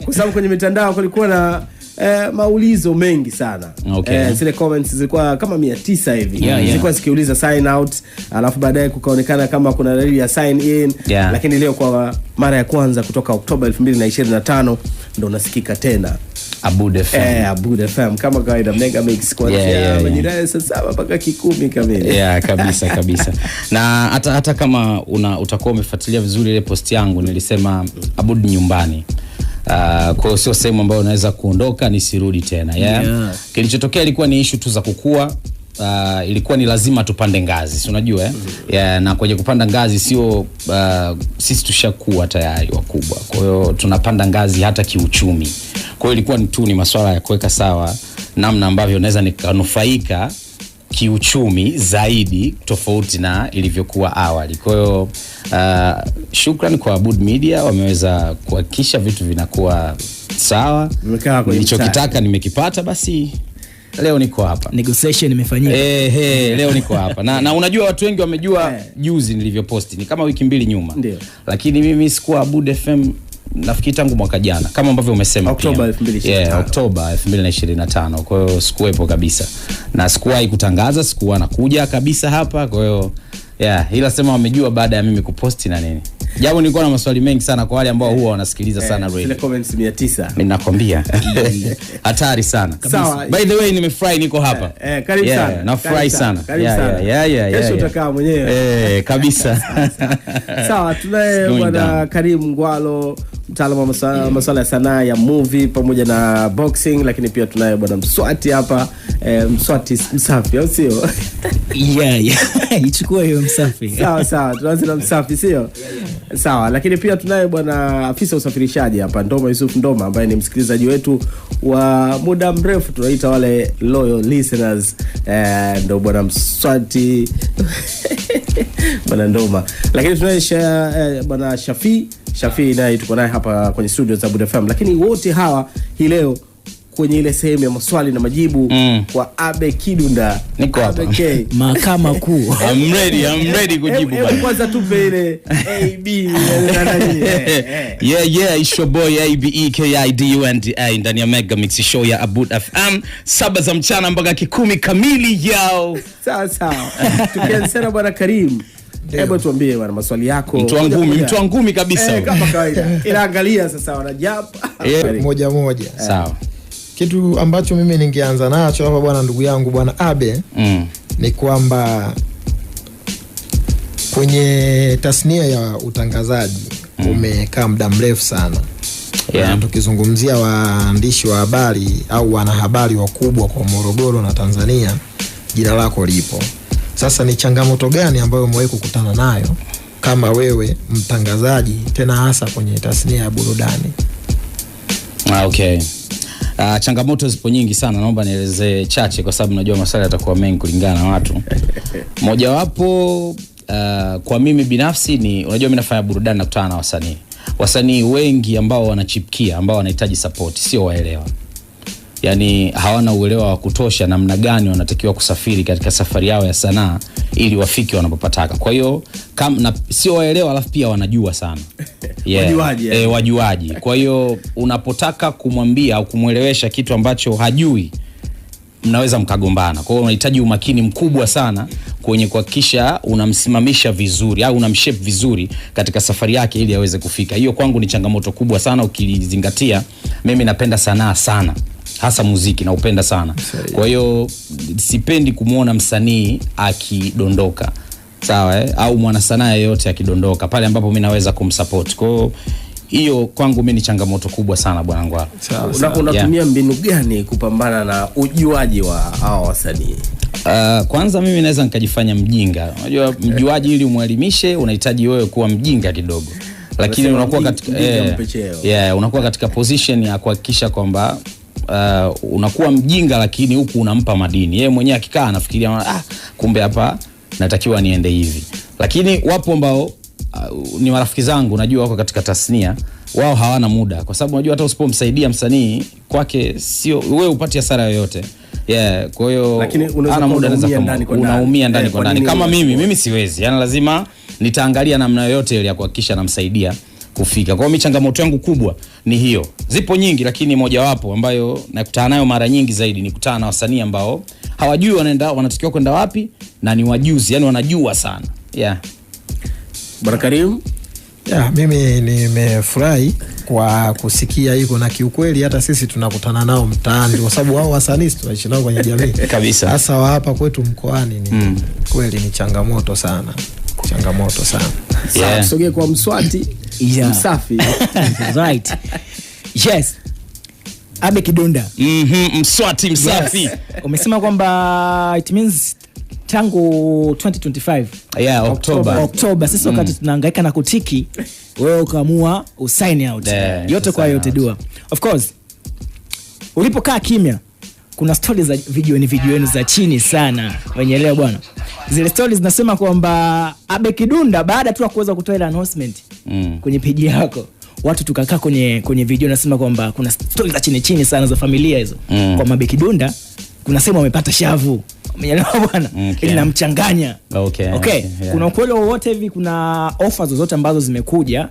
Kwa sababu kwenye mitandao kulikuwa na maulizo mengi sana. Zile comments zilikuwa kama 900 hivi. Zilikuwa zikiuliza sign out, alafu baadaye kukaonekana kama kuna dalili ya sign in. Lakini leo kwa mara ya kwanza kutoka Oktoba 2025 ndo nasikika tena Aboud FM. Aboud FM kama kawaida Mega Mix kwa majira saa 7 mpaka 10 kamili. Kabisa. Na hata kama utakuwa umefuatilia vizuri ile post yangu nilisema Aboud nyumbani. Kwa hiyo sio sehemu ambayo unaweza kuondoka nisirudi tena. Kilichotokea ilikuwa ni issue tu za kukua. Ilikuwa ni lazima tupande ngazi, si unajua na kwenye kupanda ngazi sio sisi tushakuwa tayari wakubwa. Kwa hiyo tunapanda ngazi hata kiuchumi. Kwa hiyo ilikuwa ni masuala ya kuweka sawa namna ambavyo naweza nikanufaika kiuchumi zaidi tofauti na ilivyokuwa awali. Kwa hiyo shukrani kwa Aboud Media, wameweza kuhakikisha vitu vinakuwa sawa. Nilichokitaka nimekipata, basi leo niko hapa. Negotiation imefanyika. Leo niko hapa. Na unajua watu wengi wamejua juzi nilivyoposti. Ni kama wiki 2 nyuma. Ndiyo. Lakini mimi sikuwa Aboud FM nafikiri tangu mwaka jana kama ambavyo umesema Oktoba 2025. Oktoba 2025. Kwa hiyo sikuwepo kabisa. Na sikuwahi kutangaza, sikuwa nakuja kabisa hapa. Kwa hiyo ila sema wamejua baada ya mimi kuposti na nini. Japo nilikuwa na maswali mengi sana kwa wale ambao huwa wanasikiliza sana radio. Zile comments 900. Mimi nakwambia. Hatari sana. Sawa. By the way nimefurahi niko hapa. Karibu sana. Nafurahi sana. Kesho utakaa mwenyewe. Kabisa. Sawa, tunaye bwana Karim Ngwalo, mtaalamu wa masuala ya sanaa ya movie pamoja na boxing, lakini pia tunaye bwana Mswati hapa, Mswati msafi au sio? Ichukua hiyo msafi. Sawa, tunaanza na msafi sio? Sawa, lakini pia tunaye bwana afisa usafirishaji hapa Ndoma Yusuf Ndoma, ambaye ni msikilizaji wetu wa muda mrefu, tunaita wale loyal listeners. Ndo bwana Mswati bwana Ndoma. Lakini tunaye bwana Shafi naye tuko naye hapa kwenye studio za Aboud FM. Lakini wote hawa hii leo kwenye ile sehemu ya maswali na majibu kwa Abe Kidunda. Niko hapa. Mahakama Kuu. I'm ready kujibu bwana. Kwanza tupe ile AB. It's your boy ABEKIDUNDA ndani ya Mega Mix show ya Aboud FM 7 za mchana mpaka 10 kamili yao. Sawa. Tukianza bwana Karim. Hebu tuambie bwana maswali yako. Mtu ngumi kabisa. Kama kawaida. Ila angalia sasa wanajapa. Moja. Sawa. Kitu ambacho mimi ningeanza nacho hapa bwana ndugu yangu bwana Abe ni kwamba kwenye tasnia ya utangazaji umekaa muda mrefu sana. Tukizungumzia waandishi wa habari au wanahabari wakubwa kwa Morogoro na Tanzania, jina lako lipo. Sasa ni changamoto gani ambayo umewahi kukutana nayo kama wewe mtangazaji, tena hasa kwenye tasnia ya burudani? Changamoto zipo nyingi sana, naomba nielezee chache kwa sababu najua maswali yatakuwa mengi kulingana na watu. Moja wapo kwa mimi binafsi ni, unajua mimi nafanya burudani na kutana na wasanii wengi ambao wanachipkia, ambao wanahitaji support, sio waelewa. Yani hawana uelewa wa kutosha namna gani wanatakiwa kusafiri katika safari yao ya sanaa ili wafike wanapopataka. Kwa hiyo sio waelewa alafu pia wanajua sana. Wajuaji. Kwa hiyo unapotaka kumwambia au kumuelewesha kitu ambacho hajui, mnaweza mkagombana. Kwa hiyo unahitaji umakini mkubwa sana kwenye kuhakikisha unamsimamisha vizuri au unamshape vizuri katika safari yake ili aweze kufika. Hiyo kwangu ni changamoto kubwa sana ukilizingatia. Mimi napenda sanaa sana, hasa muziki na upenda sana. Kwa hiyo sipendi kumuona msanii akidondoka. Sawa au mwana sanaa yeyote akidondoka pale ambapo mimi naweza kumsupport. Kwa hiyo kwangu mimi ni changamoto kubwa sana bwana Ngwalo. Unatumia mbinu gani kupambana na ujuaji wa hao wasanii? Kwanza mimi naweza nikajifanya mjinga. Unajua mjuaji ili umuelimishe unahitaji wewe kuwa mjinga kidogo. Lakini unakuwa katika unakuwa katika position ya kuhakikisha kwamba unakuwa mjinga lakini huku unampa madini. Yeye mwenyewe akikaa anafikiria kumbe hapa natakiwa niende hivi. Lakini wapo ambao ni marafiki zangu najua wako katika tasnia, wao hawana muda kwa sababu unajua hata usipomsaidia msanii kwake sio wewe upati hasara yoyote. Kwa hiyo ana muda unaumia ndani kwa ndani. Kama mimi siwezi. Yaani lazima nitaangalia namna yoyote ile ya kuhakikisha namsaidia kufika. Kwa hiyo changamoto yangu kubwa ni hiyo. Zipo nyingi, lakini mojawapo ambayo nakutana nayo mara nyingi zaidi ni kutana na wasanii ambao hawajui wanatakiwa kwenda wapi na ni wajuzi, yani wanajua sana. Bwana Karim? Mimi nimefurahi kwa kusikia hiko, na kiukweli hata sisi tunakutana nao mtaani kwa sababu wao wasanii tunaishi nao kwenye jamii kabisa. Hasa wa hapa kwetu mkoani ni kweli ni changamoto sana. Sasa tusogee kwa Mswati. Msafi. Right. Yes. Abe Kidunda. Mswati msafi. Yes. Umesema kwamba it means tangu 2025 Oktoba sisi wakati tunahangaika na kutiki, wewe ukaamua usign out. Yote kwa yote dua. Of course ulipokaa kimya, kuna stories za video za chini sana, wenyeelewa bwana. Zile stories zinasema kwamba Abe Kidunda baada tu kuweza kutoa ile announcement kwenye page yako, watu tukakaa kwenye video nasema kwamba kuna stories za chini sana za familia hizo. Kwa Abe Kidunda kuna sema wamepata shavu. Umeelewa bwana? Ili namchanganya. Okay. Kuna ukweli wowote hivi, kuna offers zozote ambazo zimekuja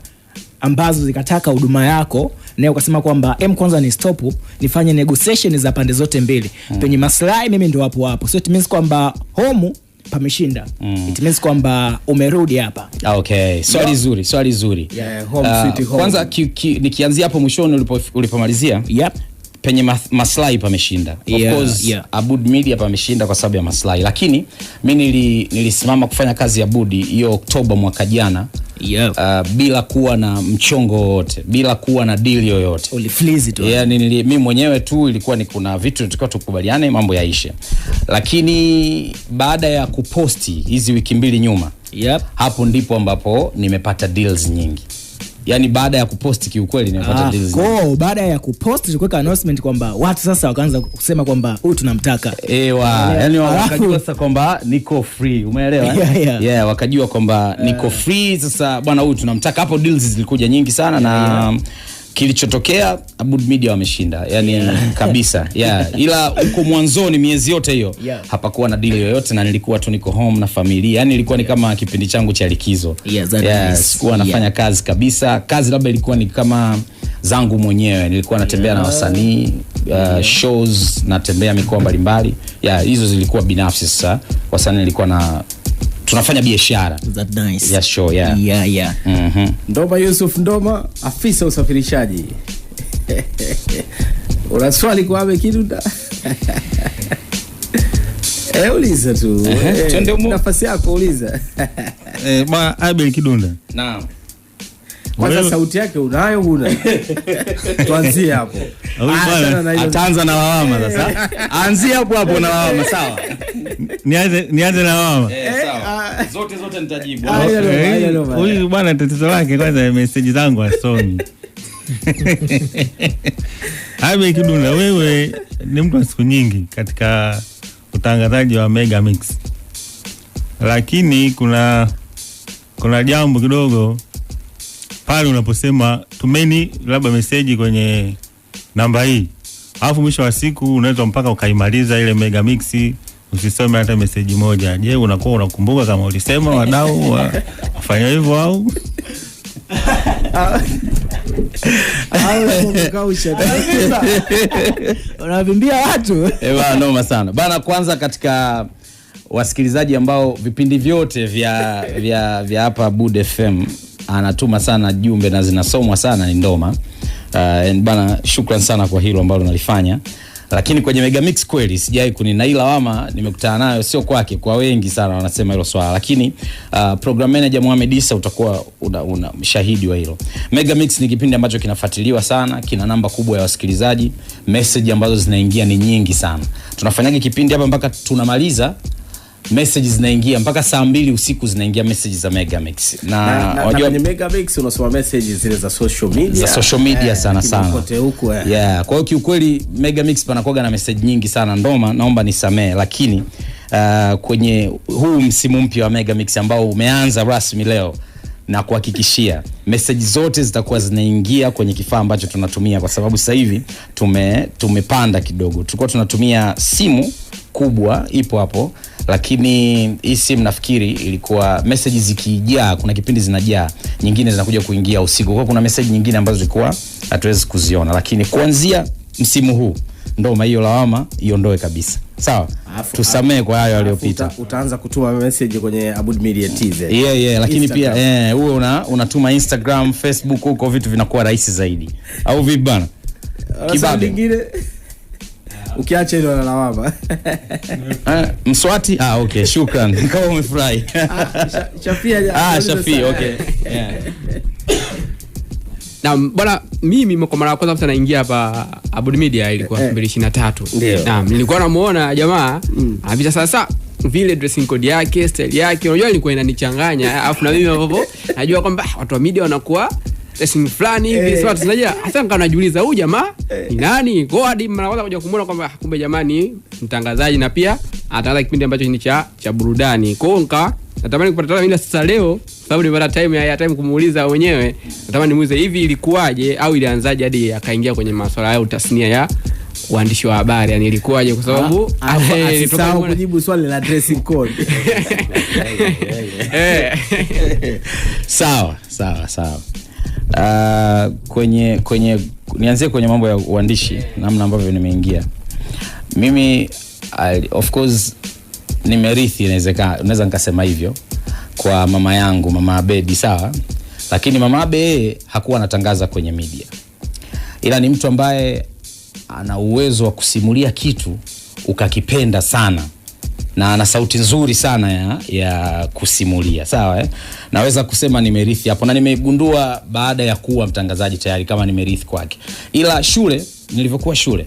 ambazo zikataka huduma yako na ukasema kwamba kwanza ni stop, nifanye negotiation za pande zote mbili. Penye maslahi mimi ndio hapo. So it means kwamba home pameshinda. It means kwamba umerudi hapa. Okay. Swali zuri. Home sweet home. Kwanza nikianzia hapo mwishoni ulipomalizia. Penye maslahi pameshinda. Of course Abud Media pameshinda kwa sababu ya maslahi, lakini mimi nilisimama kufanya kazi ya Abudi hiyo Oktoba mwaka jana. Bila kuwa na mchongo wote, bila kuwa na deal yoyote. Uliflizi tu. Mimi mwenyewe tu ilikuwa ni kuna vitu tulikuwa tukubaliane mambo yaishe. Lakini baada ya kuposti hizi wiki mbili nyuma, hapo ndipo ambapo nimepata deals nyingi. Yani baada ya kuposti kiukweli nimepata deals. Baada ya kuposti tulikuwa announcement kwamba watu sasa wakaanza kusema kwamba huyu tunamtaka. Yani wakajua sasa kwamba niko free, umeelewa? Wakajua kwamba niko free sasa, bwana huyu tunamtaka. Hapo deals zilikuja nyingi sana na kilichotokea Abud Media wameshinda. Yani kabisa. Ila huko mwanzoni miezi yote hiyo hapakuwa na deal yoyote na nilikuwa tu niko home na familia. Yani ilikuwa ni kama kipindi changu cha likizo. Sikuwa nafanya kazi kabisa. Kazi labda ilikuwa ni kama zangu mwenyewe. Nilikuwa natembea na wasanii, shows, natembea mikoa mbalimbali. Hizo zilikuwa binafsi sasa. Wasanii nilikuwa tunafanya biashara. That nice. Show, Ndoma Yusuf Ndoma, afisa usafirishaji. Una swali kwa Abe Kidunda? Uliza tu. Nafasi yako uliza. Abe Kidunda. Naam. Kwanza sauti yake unayo huna? Tuanzie hapo. Ataanza na lawama sasa. Anzia hapo na lawama, sawa? Nianze na lawama. Sawa. Zote nitajibu. Huyu bwana tatizo lake kwanza message zangu asomi. Abe Kidunda, wewe ni mtu wa siku nyingi katika utangazaji wa Mega Mix. Lakini kuna jambo kidogo pale unaposema tumeni labda message kwenye namba hii, alafu mwisho wa siku unaweza mpaka ukaimaliza ile Mega Mix usisome hata message moja. Je, unakuwa unakumbuka kama ulisema wadau wafanya hivyo au? Unavimbia watu. Noma sana. Bana, kwanza katika wasikilizaji ambao vipindi vyote vya hapa Bud FM anatuma sana jumbe na zinasomwa sana ni Ndoma. Bana, shukran sana kwa hilo ambalo nalifanya. Lakini kwenye Mega Mix kweli sijai kunina ila lawama nimekutana nayo, sio kwake, kwa wengi sana wanasema hilo swala. Lakini program manager Mohamed Isa utakuwa una shahidi wa hilo. Mega Mix ni kipindi ambacho kinafuatiliwa sana, kina namba kubwa ya wasikilizaji, message ambazo zinaingia ni nyingi sana. Tunafanyaje kipindi hapa mpaka tunamaliza, messages zinaingia mpaka saa 2 usiku zinaingia messages za Mega Mix. Na unajua kwenye Mega Mix unasoma messages zile za social media. Sana. Kote huko. Kwa hiyo kiukweli Mega Mix panakuwa na message nyingi sana. Ndoma, naomba nisamee, lakini kwenye huu msimu mpya wa Mega Mix ambao umeanza rasmi leo, na kuhakikishia message zote zitakuwa zinaingia kwenye kifaa ambacho tunatumia, kwa sababu sasa hivi tumepanda kidogo. Tulikuwa tunatumia simu kubwa ipo hapo, lakini hii simu nafikiri ilikuwa message zikijaa, kuna kipindi zinajaa, nyingine zinakuja kuingia usiku. Kwa kuna message nyingine ambazo zilikuwa hatuwezi kuziona, lakini kuanzia msimu huu Ndoma hiyo lawama iondoe kabisa. Sawa? Tusamee kwa hayo yaliyopita. Utaanza kutuma message kwenye Abud Media TZ. Lakini Instagram. Pia wewe unatuma Instagram, Facebook, huko vitu vinakuwa rahisi zaidi. Au vipi bana? Kibabe kingine ukiacha hilo la lawama. Mswati? Okay, shukran. Kama umefurahi. Shafia, okay. Na bwana, mimi kwa mara ya kwanza naingia hapa Abud Media ilikuwa 2023. Naam, nilikuwa namuona jamaa anapita sasa vile dressing code yake, style yake, unajua ilikuwa inanichanganya. Alafu na mimi hapo najua kwamba watu wa media wanakuwa dressing fulani hivi, sio tunajua. Hata nikawa najiuliza huyu jamaa ni nani? Kwa hadi mara kwanza kuja kumuona kwamba kumbe jamani mtangazaji na pia ataanza kipindi ambacho ni cha burudani. Kwa hiyo natamani kupata mimi sasa leo, sababu nimepata time kumuuliza wenyewe. Natamani nimuulize hivi ilikuwaje au ilianzaje hadi akaingia kwenye masuala ya tasnia ya uandishi wa habari, yani ilikuwaje? Kwa sababu asisahau kujibu swali la dressing code. Sawa. Nianzie kwenye mambo ya uandishi, namna ambavyo nimeingia. Mimi of course nimerithi, naweza nikasema hivyo, kwa mama yangu, Mama Abedi, sawa? Lakini Mama Abe hakuwa anatangaza kwenye media. Ila ni mtu ambaye ana uwezo wa kusimulia kitu ukakipenda sana, na ana sauti nzuri sana ya kusimulia, sawa? Naweza kusema nimerithi hapo, na nimegundua baada ya kuwa mtangazaji tayari kama nimerithi kwake. Ila nilivyokuwa shule,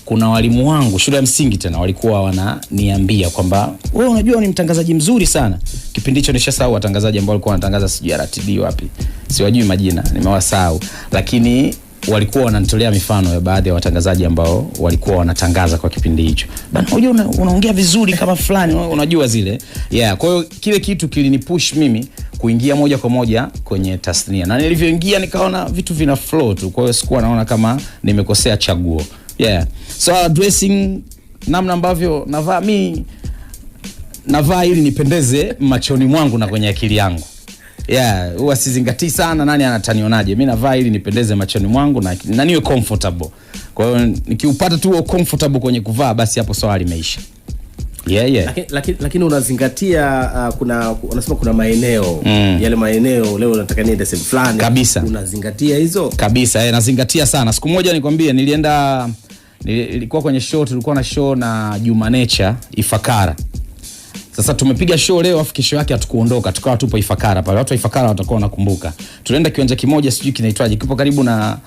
kuna walimu wangu shule ya msingi tena walikuwa wananiambia kwamba wewe unajua ni mtangazaji mzuri sana. Kipindi hicho nishasahau watangazaji ambao walikuwa wanatangaza sijui RTD wapi, siwajui majina, nimewasahau, lakini walikuwa wananitolea mifano ya baadhi ya watangazaji ambao walikuwa wanatangaza kwa kipindi hicho. Bana, unajua unaongea vizuri kama fulani, unajua zile. Kwa hiyo kile kitu kilinipush mimi kuingia moja kwa moja kwenye tasnia. Na nilivyoingia nikaona vitu vina flow tu. Kwa hiyo sikuwa naona kama nimekosea chaguo. So dressing, namna ambavyo navaa ili nipendeze machoni mwangu na kwenye akili yangu. Huwa sizingatii sana nani anatanionaje. Mimi navaa ili nipendeze machoni mwangu na niwe comfortable. Kwa hiyo nikiupata tu comfortable kwenye kuvaa, basi hapo swali limeisha. Lakini unazingatia unasema kuna maeneo yale maeneo leo unataka niende sehemu fulani kabisa, unazingatia hizo kabisa. Nazingatia sana. Siku moja nikwambie, nilikuwa kwenye show, tulikuwa na show na Juma Nature Ifakara. Sasa tumepiga show leo, afu kesho yake hatukuondoka, tukawa tupo Ifakara pale. Watu wa Ifakara watakuwa wanakumbuka. Tulienda kiwanja kimoja sijui kinaitwaje, kipo karibu na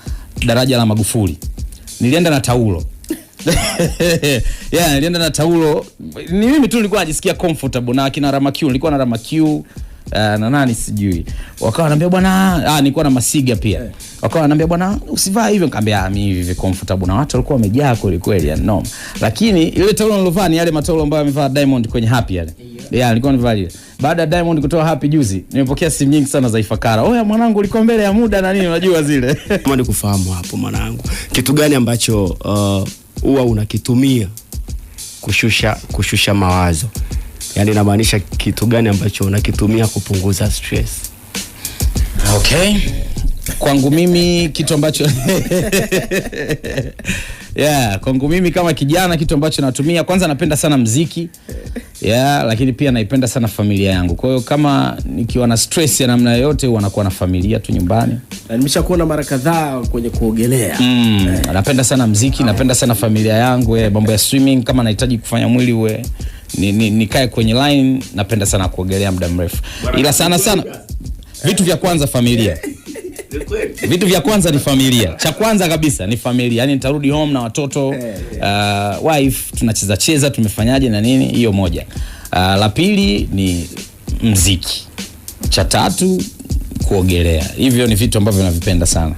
daraja la Magufuli. Nilienda na taulo. Nilienda na taulo. Ni mimi tu nilikuwa najisikia comfortable, na kina Ramakiu, nilikuwa na Ramakiu na nani sijui. Wakawa wananiambia bwana, nilikuwa na Masiga pia. Wakawa wananiambia bwana usivaa hivyo, nikamwambia mimi hivi comfortable, na watu walikuwa wamejaa kweli no. Lakini ile taulo nilovaa ni yale mataulo ambayo amevaa Diamond kwenye Happy yale. Nilikuwa nivaa ile. Baada ya Diamond kutoa Happy juzi, nimepokea simu nyingi sana za Ifakara. Oya mwanangu, ulikuwa mbele ya muda na nini, unajua zile. Kama ni kufahamu hapo mwanangu, kitu gani ambacho huwa unakitumia kushusha mawazo? Yaani inamaanisha kitu gani ambacho unakitumia kupunguza stress? Okay. Kwangu mimi kitu ambacho kwangu mimi kama kijana, kitu ambacho natumia, kwanza napenda sana muziki. Lakini pia naipenda sana familia yangu. Kwa hiyo kama nikiwa na stress ya namna yoyote, huwa nakuwa na familia tu nyumbani. Nimeshakuona mara kadhaa kwenye kuogelea. Napenda sana muziki, napenda sana familia yangu. Mambo ya swimming, kama nahitaji kufanya mwili uwe nikae kwenye line, napenda sana kuogelea muda mrefu. Ila sana vitu vya kwanza familia. Vitu vya kwanza ni familia. Cha kwanza kabisa ni familia. Yaani nitarudi home na watoto, wife, tunacheza tumefanyaje na nini, hiyo moja. La pili ni muziki. Cha tatu kuogelea. Hivyo ni vitu ambavyo navipenda sana.